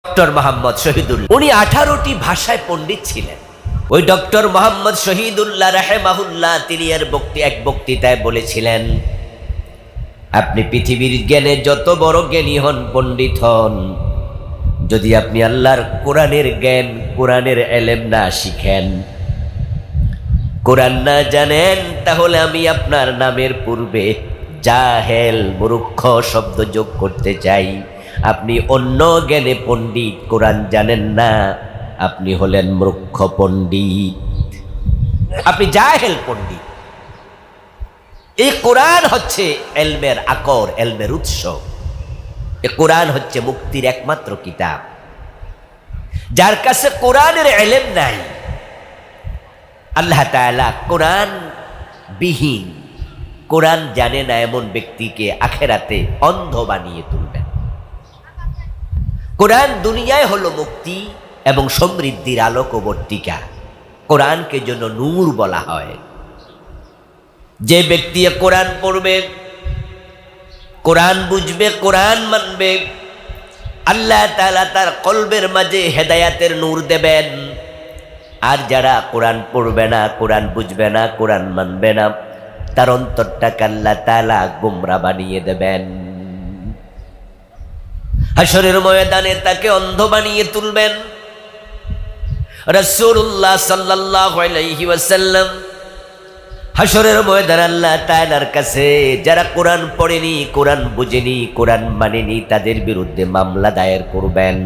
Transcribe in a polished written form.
Doctor Mohammad Shahidullah, উনি 18টি ভাষায় পণ্ডিত ছিলেন। ওই ডক্টর মোহাম্মদ শহীদুল্লাহ রাহেমাহুল্লাহ তিনি এক বক্তৃতায় বলেছিলেন, আপনি পৃথিবীর জ্ঞানে যত বড় জ্ঞানী হন, পণ্ডিত হন, যদি আপনি আল্লাহর কোরআনের জ্ঞান, কোরআনের এলেম না শিখেন, কোরআন না জানেন, তাহলে আমি আপনার নামের পূর্বে জাহেল, মূর্খ শব্দ যোগ করতে চাই। আপনি অন্য জ্ঞানে পণ্ডিত, কোরআন জানেন না, আপনি হলেন মূর্খ পণ্ডিত, আপনি জাহেল পণ্ডিত। এই কোরআন হচ্ছে এলমের আকর, এলমের উৎস। এই কোরআন হচ্ছে মুক্তির একমাত্র কিতাব। যার কাছে কোরআনের এলেম নাই, আল্লাহ তাআলা কোরআন বিহীন, কোরআন জানে না এমন ব্যক্তিকে আখেরাতে অন্ধ বানিয়ে তুলবেন। কোরআন দুনিয়ায় হলো মুক্তি এবং সমৃদ্ধির আলোকবর্তিকা। কোরআনকে জন্য নূর বলা হয়। যে ব্যক্তি কোরআন পড়বে, কোরআন বুঝবে, কোরআন মানবে, আল্লাহ তাআলা তার কলবের মাঝে হেদায়াতের নূর দেবেন। আর যারা কোরআন পড়বে না, কোরআন বুঝবে না, কোরআন মানবে না, তার অন্তরটাকে আল্লাহ তাআলা গোমরা বানিয়ে দেবেন। হাশরের ময়দানে তাকে অন্ধ বানিয়ে তুলবেন। রাসূলুল্লাহ সাল্লাল্লাহু আলাইহি ওয়াসাল্লাম হাশরের ময়দানে আল্লাহ তাআলার কাছে যারা কোরআন পড়েনি, কোরআন বুঝেনি, কোরআন মানেনি, তাদের বিরুদ্ধে মামলা দায়ের করবেন।